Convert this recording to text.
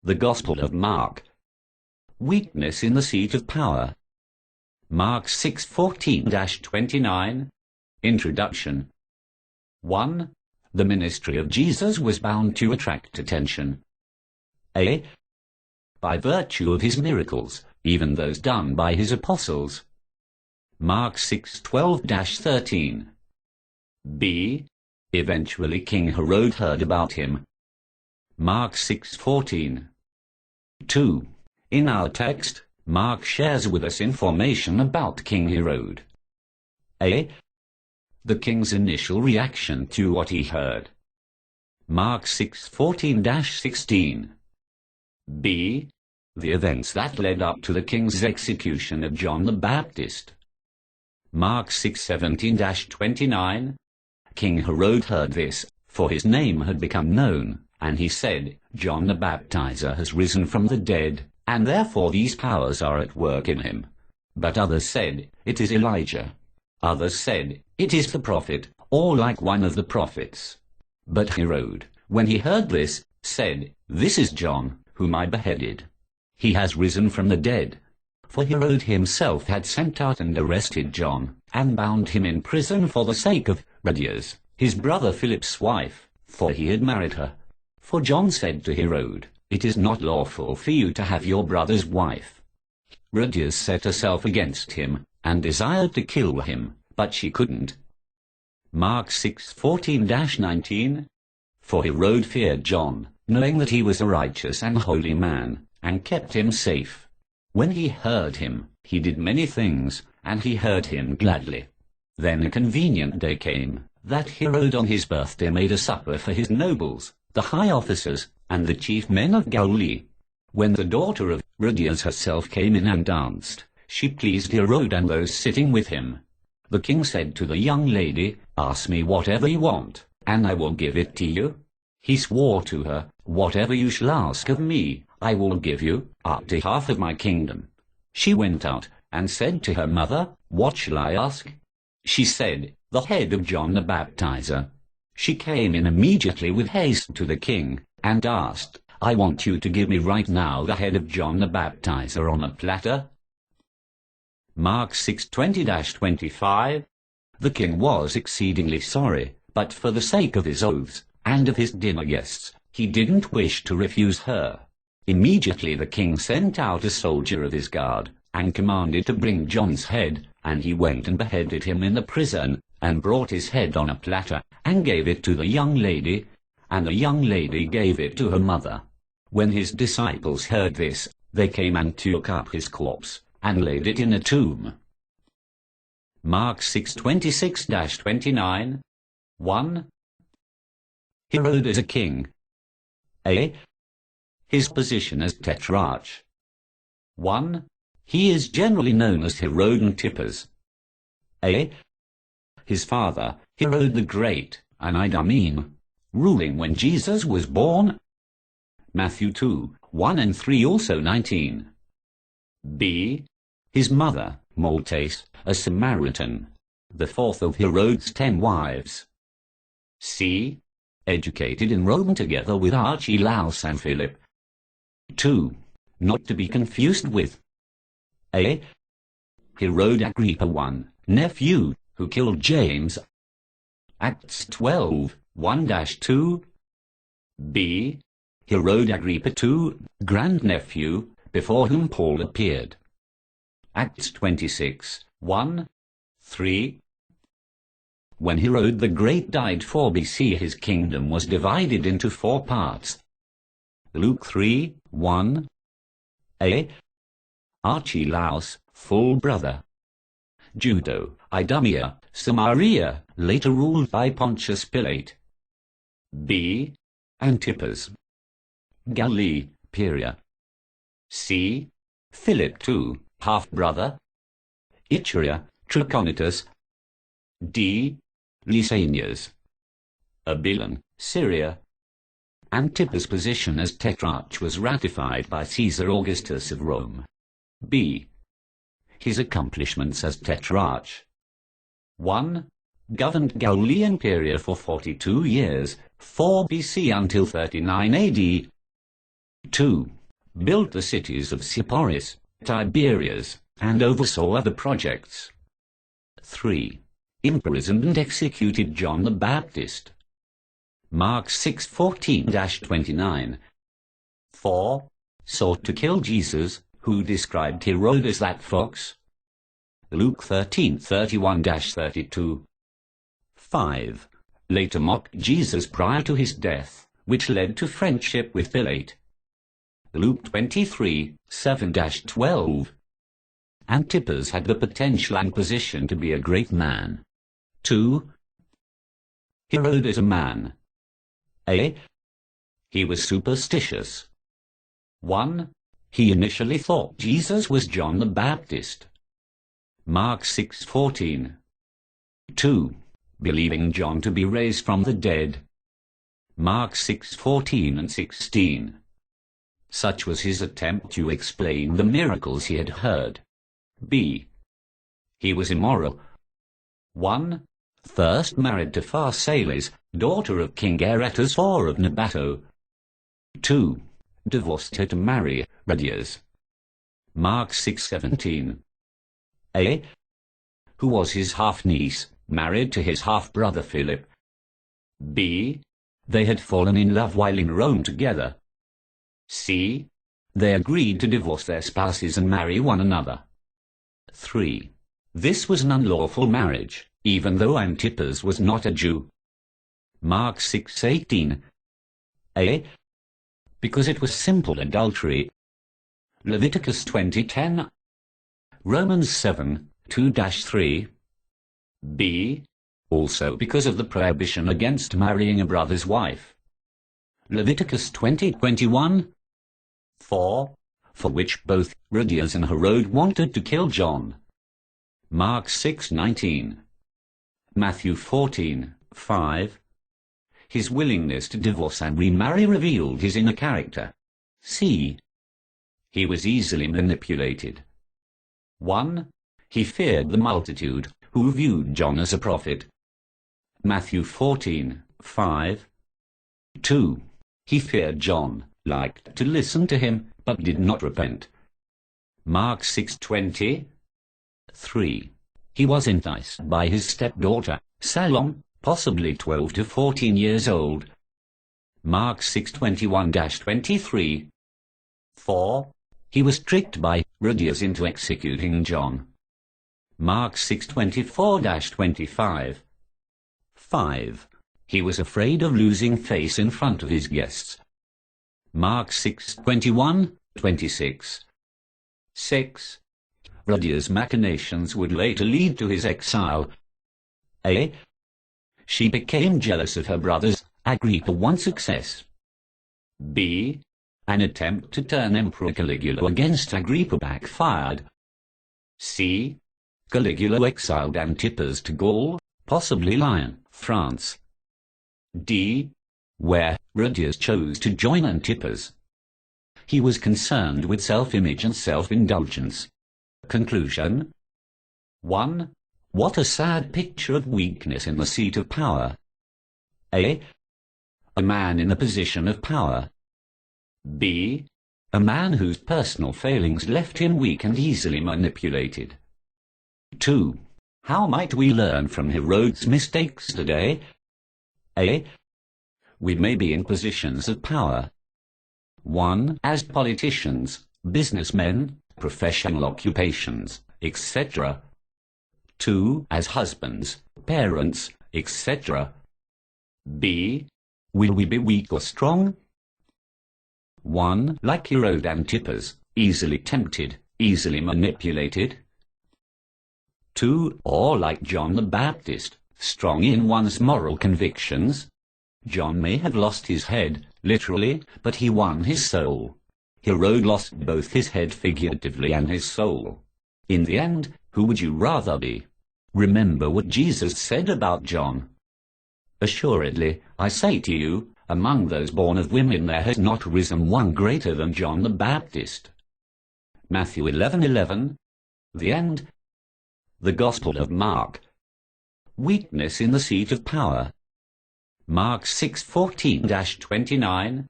The Gospel of Mark. Weakness in the seat of power. Mark 6:14-29. Introduction. 1. The ministry of Jesus was bound to attract attention. A. By virtue of his miracles, even those done by his apostles. Mark 6:12-13. B. Eventually King Herod heard about him. Mark 6:14. 2. In our text, Mark shares with us information about King Herod. A. The king's initial reaction to what he heard. Mark 6:14-16. B. The events that led up to the king's execution of John the Baptist. Mark 6:17-29. King Herod heard this, for his name had become known, and he said, John the Baptizer has risen from the dead, and therefore these powers are at work in him. But others said, it is Elijah. Others said, it is the prophet, or like one of the prophets. But Herod, when he heard this, said, This is John, whom I beheaded. He has risen from the dead. For Herod himself had sent out and arrested John, and bound him in prison for the sake of Herodias, his brother Philip's wife, for he had married her. For John said to Herod, It is not lawful for you to have your brother's wife. Herodias set herself against him, and desired to kill him, but she couldn't. Mark 6:14-19. For Herod feared John, knowing that he was a righteous and holy man, and kept him safe. When he heard him, he did many things, and he heard him gladly. Then a convenient day came, that Herod on his birthday made a supper for his nobles, the high officers, and the chief men of Galilee. When the daughter of Herodias herself came in and danced, she pleased Herod and those sitting with him. The king said to the young lady, Ask me whatever you want, and I will give it to you. He swore to her, Whatever you shall ask of me, I will give you, up to half of my kingdom. She went out, and said to her mother, What shall I ask? She said, The head of John the Baptizer. She came in immediately with haste to the king, and asked, I want you to give me right now the head of John the Baptizer on a platter. Mark 6:20-25. The king was exceedingly sorry, but for the sake of his oaths, and of his dinner guests, he didn't wish to refuse her. Immediately the king sent out a soldier of his guard, and commanded to bring John's head, and he went and beheaded him in the prison, and brought his head on a platter, and gave it to the young lady, and the young lady gave it to her mother. When his disciples heard this, they came and took up his corpse, and laid it in a tomb. Mark 6:26-29. 1. Herod as a king. A. His position as tetrarch. 1. He is generally known as Herod Antipas. A. His father, Herod the Great, an Idumene, ruling when Jesus was born. Matthew 2:1-3, also 19. B. His mother, Maltese, a Samaritan, the fourth of Herod's 10 wives. C. Educated in Rome together with Archelaus and Philip. 2. Not to be confused with A. Herod Agrippa I, nephew, who killed James. Acts 12:1-2. B. Herod Agrippa II, grandnephew, before whom Paul appeared. Acts 26:1-3. When Herod the Great died 4 BC, his kingdom was divided into 4 parts. Luke 3:1. A. Archelaus, full brother. Judo, Idumea, Samaria, later ruled by Pontius Pilate. B. Antipas, Galilee, Perea. C. Philip II, half-brother. Iturea, Trachonitis. D. Lysanias, Abilene, Syria. Antipas' position as tetrarch was ratified by Caesar Augustus of Rome. B. His accomplishments as tetrarch. 1. Governed Galilee and Perea for 42 years, 4 BC until 39 AD. 2. Built the cities of Sepphoris, Tiberias, and oversaw other projects. 3. Imprisoned and executed John the Baptist. Mark 6:14-29. 4. Sought to kill Jesus, who described Herod as that fox. Luke 13:31-32. 5. Later mocked Jesus prior to his death, which led to friendship with Pilate. Luke 23:7-12. Antipas had the potential and position to be a great man. 2. Herod is a man. A. He was superstitious. 1. He initially thought Jesus was John the Baptist. Mark 6:14. 2. Believing John to be raised from the dead. Mark 6:14 and 16. Such was his attempt to explain the miracles he had heard. B. He was immoral. 1. First married to Pharsalis, daughter of King Aretas IV of Nabato. 2. Divorced her to marry Herodias. Mark 6:17. A. Who was his half-niece, married to his half-brother Philip. B. They had fallen in love while in Rome together. C. They agreed to divorce their spouses and marry one another. 3. This was an unlawful marriage, even though Antipas was not a Jew. Mark 6:18. A. Because it was simple adultery. Leviticus 20:10. Romans 7:2-3. B. Also because of the prohibition against marrying a brother's wife. Leviticus 20:21. 4. For which both Herodias and Herod wanted to kill John. Mark 6:19. Matthew 14:5. His willingness to divorce and remarry revealed his inner character. C. He was easily manipulated. 1. He feared the multitude, who viewed John as a prophet. Matthew 14:5. 2. He feared John, liked to listen to him, but did not repent. Mark 6:20. 3. He was enticed by his stepdaughter, Salome, possibly 12 to 14 years old. Mark 6:21-23. 4. He was tricked by Herodias into executing John. Mark 6:24-25. 5. He was afraid of losing face in front of his guests. Mark 6:21-26. 6. Herodias' machinations would later lead to his exile. A. She became jealous of her brothers, Agrippa won success. B. An attempt to turn Emperor Caligula against Agrippa backfired. C. Caligula exiled Antipas to Gaul, possibly Lyon, France. D. Where Herodias chose to join Antipas. He was concerned with self-image and self-indulgence. Conclusion. 1. What a sad picture of weakness in the seat of power. A. A man in a position of power. B. A man whose personal failings left him weak and easily manipulated. 2. How might we learn from Herod's mistakes today? A. We may be in positions of power. 1. As politicians, businessmen, professional occupations, etc. 2. As husbands, parents, etc. B. Will we be weak or strong? 1. Like Herod Antipas, easily tempted, easily manipulated. 2. Or like John the Baptist, strong in one's moral convictions. John may have lost his head, literally, but he won his soul. Herod lost both his head figuratively and his soul. In the end, who would you rather be? Remember what Jesus said about John. Assuredly, I say to you, among those born of women there has not risen one greater than John the Baptist. Matthew 11:11. The end. The Gospel of Mark. Weakness in the seat of power. Mark 6:14-29.